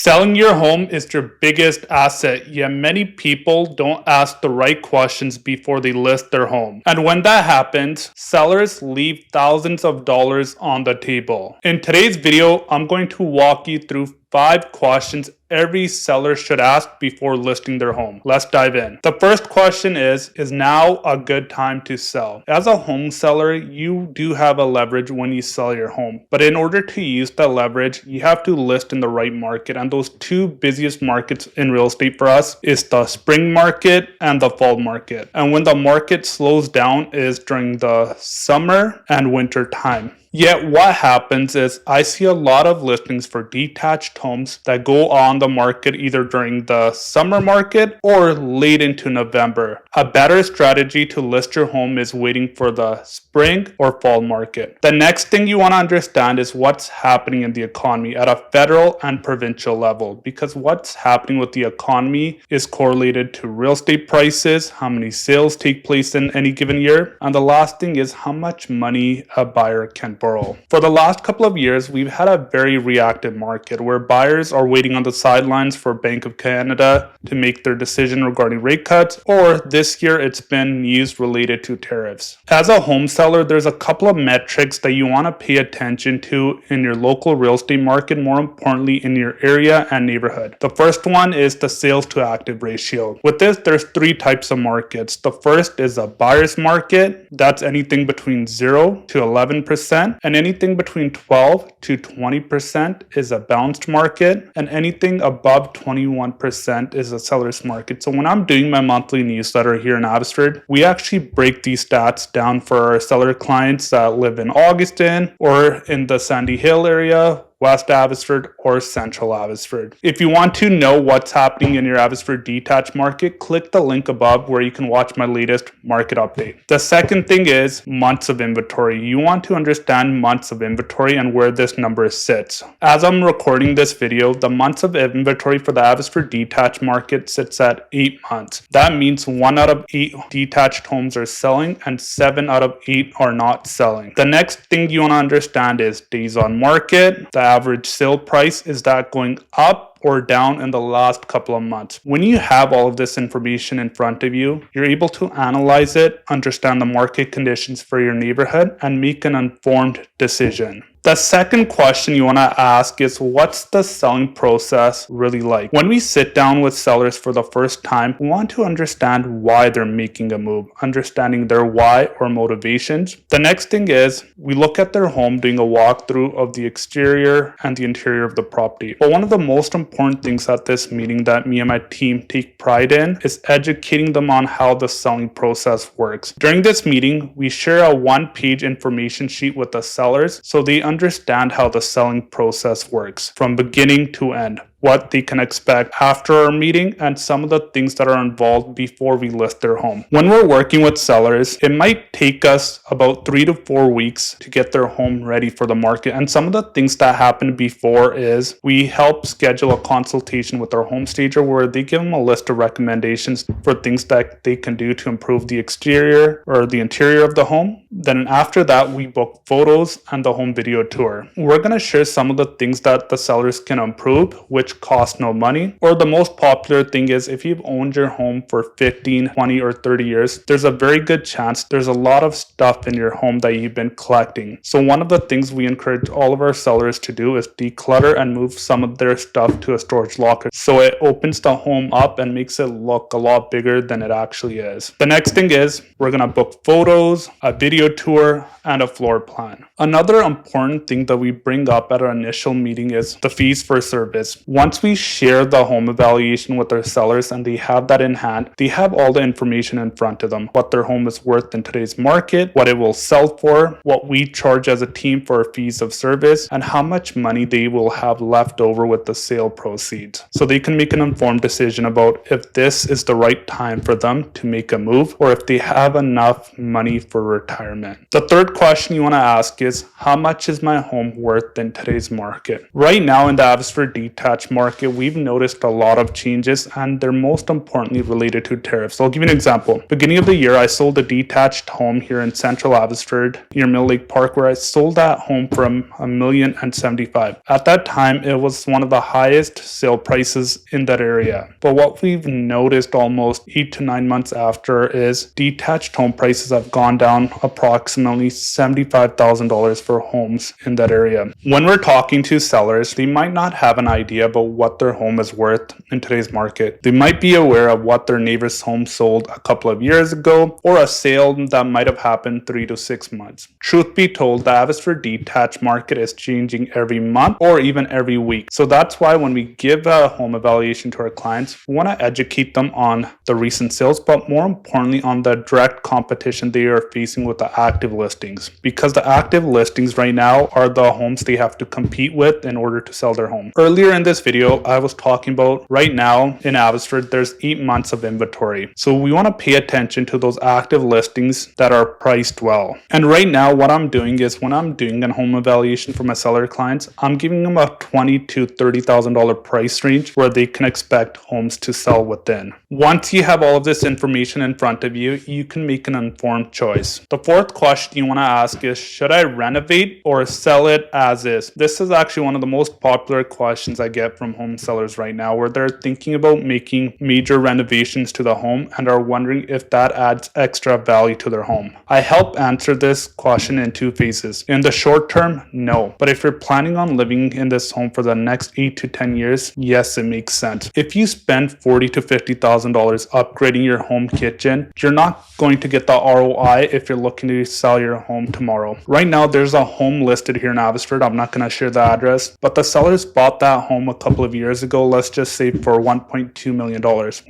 Selling your home is your biggest asset, yet many people don't ask the right questions before they list their home. And when that happens, sellers leave thousands of dollars on the table. In today's video, I'm going to walk you through 5 questions every seller should ask before listing their home. Let's dive in. The first question is now a good time to sell? As a home seller, you do have a leverage when you sell your home. But in order to use that leverage, you have to list in the right market. And those two busiest markets in real estate for us is the spring market and the fall market. And when the market slows down is during the summer and winter time. Yet what happens is I see a lot of listings for detached homes that go on the market either during the summer market or late into November. A better strategy to list your home is waiting for the spring or fall market. The next thing you want to understand is what's happening in the economy at a federal and provincial level, because what's happening with the economy is correlated to real estate prices, how many sales take place in any given year, and the last thing is how much money a buyer can borrow. For the last couple of years, we've had a very reactive market where buyers are waiting on the sidelines for Bank of Canada to make their decision regarding rate cuts, or this year it's been news related to tariffs. As a home seller, there's a couple of metrics that you want to pay attention to in your local real estate market, more importantly in your area and neighborhood. The first one is the sales to active ratio. With this, there's 3 types of markets. The first is a buyer's market. That's anything between 0 to 11%. And anything between 12 to 20% is a balanced market, and anything above 21% is a seller's market. So when I'm doing my monthly newsletter here in Abbotsford, we actually break these stats down for our seller clients that live in Augustin or in the Sandy Hill area, West Abbotsford, or Central Abbotsford. If you want to know what's happening in your Abbotsford detached market, click the link above where you can watch my latest market update. The second thing is months of inventory. You want to understand months of inventory and where this number sits. As I'm recording this video, the months of inventory for the Abbotsford detached market sits at 8 months. That means 1 out of 8 detached homes are selling and 7 out of 8 are not selling. The next thing you want to understand is days on market. The average sale price, is that going up or down in the last couple of months? When you have all of this information in front of you, you're able to analyze it, understand the market conditions for your neighborhood, and make an informed decision. The second question you want to ask is, what's the selling process really like? When we sit down with sellers for the first time, we want to understand why they're making a move, understanding their why or motivations. The next thing is we look at their home, doing a walkthrough of the exterior and the interior of the property. But one of the most important things at this meeting that me and my team take pride in is educating them on how the selling process works. During this meeting, we share a 1-page information sheet with the sellers so they understand how the selling process works from beginning to end, what they can expect after our meeting, and some of the things that are involved before we list their home. When we're working with sellers, it might take us about 3 to 4 weeks to get their home ready for the market. And some of the things that happen before is we help schedule a consultation with our home stager where they give them a list of recommendations for things that they can do to improve the exterior or the interior of the home. Then after that, we book photos and the home video tour. We're going to share some of the things that the sellers can improve, which cost no money. Or the most popular thing is if you've owned your home for 15, 20, or 30 years, there's a very good chance there's a lot of stuff in your home that you've been collecting. So one of the things we encourage all of our sellers to do is declutter and move some of their stuff to a storage locker. So it opens the home up and makes it look a lot bigger than it actually is. The next thing is we're going to book photos, a video tour, and a floor plan. Another important thing that we bring up at our initial meeting is the fees for service. Once we share the home evaluation with our sellers and they have that in hand, they have all the information in front of them, what their home is worth in today's market, what it will sell for, what we charge as a team for fees of service, and how much money they will have left over with the sale proceeds. So they can make an informed decision about if this is the right time for them to make a move or if they have enough money for retirement. The third question you want to ask is, how much is my home worth in today's market? Right now in the Abbotsford detached market, we've noticed a lot of changes, and they're most importantly related to tariffs. So I'll give you an example. Beginning of the year, I sold a detached home here in central Abbotsford near Mill Lake Park, where I sold that home from $1,075,000. At that time, it was one of the highest sale prices in that area. But what we've noticed almost 8 to 9 months after is detached home prices have gone down approximately $75,000 for homes in that area. When we're talking to sellers, they might not have an idea about what their home is worth in today's market. They might be aware of what their neighbor's home sold a couple of years ago, or a sale that might have happened 3 to 6 months. Truth be told, the Abbotsford detached market is changing every month or even every week. So that's why when we give a home evaluation to our clients, we want to educate them on the recent sales, but more importantly on the direct competition they are facing with the active listings. Because the active listings right now are the homes they have to compete with in order to sell their home. Earlier in this video, I was talking about right now in Abbotsford, there's 8 months of inventory. So we want to pay attention to those active listings that are priced well. And right now, what I'm doing is when I'm doing a home evaluation for my seller clients, I'm giving them a $20,000 to $30,000 price range where they can expect homes to sell within. Once you have all of this information in front of you, you can make an informed choice. The fourth question you want to ask is, should I renovate or sell it as is? This is actually one of the most popular questions I get from home sellers right now, where they're thinking about making major renovations to the home and are wondering if that adds extra value to their home. I help answer this question in 2 phases. In the short term, no. But if you're planning on living in this home for the next 8 to 10 years, yes, it makes sense. If you spend $40,000 to $50,000 upgrading your home kitchen, you're not going to get the ROI if you're looking to sell your home tomorrow. Right now, there's a home listed here in Abbotsford. I'm not going to share the address, but the sellers bought that home a couple of years ago, let's just say for $1.2 million.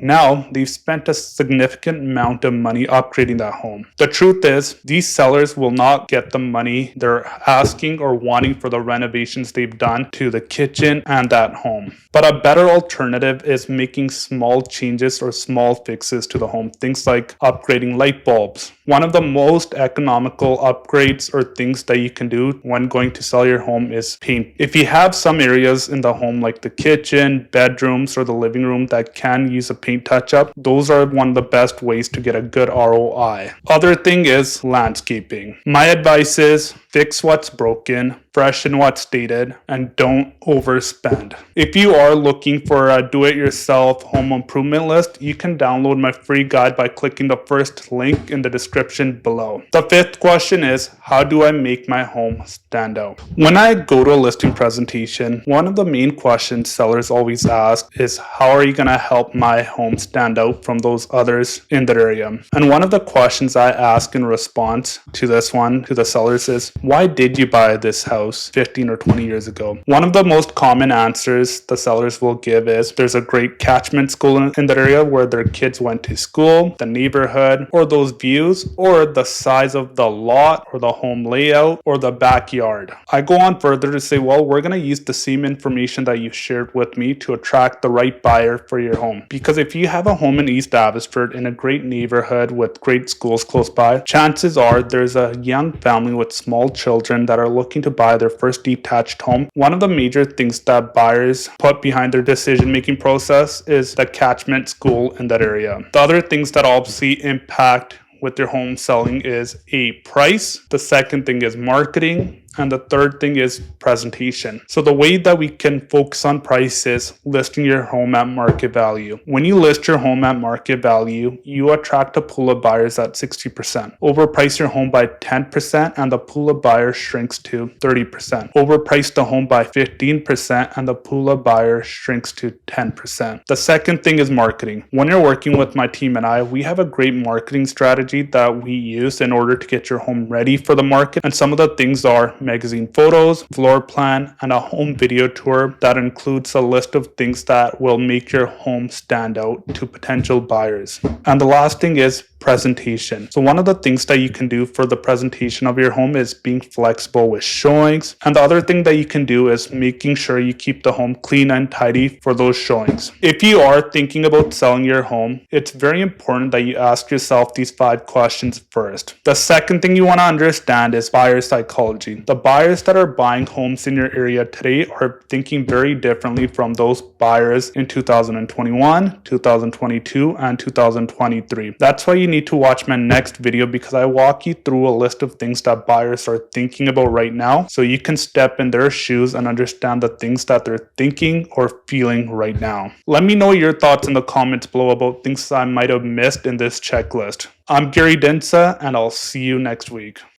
Now, they've spent a significant amount of money upgrading that home. The truth is, these sellers will not get the money they're asking or wanting for the renovations they've done to the kitchen and that home. But a better alternative is making small changes or small fixes to the home. Things like upgrading light bulbs. One of the most economical upgrades or things that you can do when going to sell your home is paint. If you have some areas in the home like the kitchen, bedrooms, or the living room that can use a paint touch-up, those are one of the best ways to get a good ROI. Other thing is landscaping. My advice is fix what's broken, freshen what's dated, and don't overspend. If you are looking for a do-it-yourself home improvement list, you can download my free guide by clicking the first link in the description below. The fifth question is, how do I make my home stand out? When I go to a listing presentation, one of the main questions sellers always ask is, how are you going to help my home stand out from those others in that area? And one of the questions I ask in response to this one, to the sellers, is, why did you buy this house 15 or 20 years ago? One of the most common answers the sellers will give is, there's a great catchment school in that area where their kids went to school, the neighborhood, or those views, or the size of the lot, or the home layout, or the backyard. I go on further to say, well, we're going to use the same information that you shared with me to attract the right buyer for your home. Because if you have a home in East Abbotsford in a great neighborhood with great schools close by, chances are there's a young family with small children that are looking to buy their first detached home. One of the major things that buyers put behind their decision-making process is the catchment school in that area. The other things that obviously impact with your home selling is a price. The second thing is marketing. And the third thing is presentation. So the way that we can focus on price is listing your home at market value. When you list your home at market value, you attract a pool of buyers at 60%. Overprice your home by 10% and the pool of buyers shrinks to 30%. Overprice the home by 15% and the pool of buyers shrinks to 10%. The second thing is marketing. When you're working with my team and I, we have a great marketing strategy that we use in order to get your home ready for the market. And some of the things are magazine photos, floor plan, and a home video tour that includes a list of things that will make your home stand out to potential buyers. And the last thing is presentation. So one of the things that you can do for the presentation of your home is being flexible with showings. And the other thing that you can do is making sure you keep the home clean and tidy for those showings. If you are thinking about selling your home, it's very important that you ask yourself these 5 questions first. The second thing you want to understand is buyer psychology. The buyers that are buying homes in your area today are thinking very differently from those buyers in 2021, 2022, and 2023. That's why you need to watch my next video, because I walk you through a list of things that buyers are thinking about right now, so you can step in their shoes and understand the things that they're thinking or feeling right now. Let me know your thoughts in the comments below about things I might have missed in this checklist. I'm Gary Dhindsa, and I'll see you next week.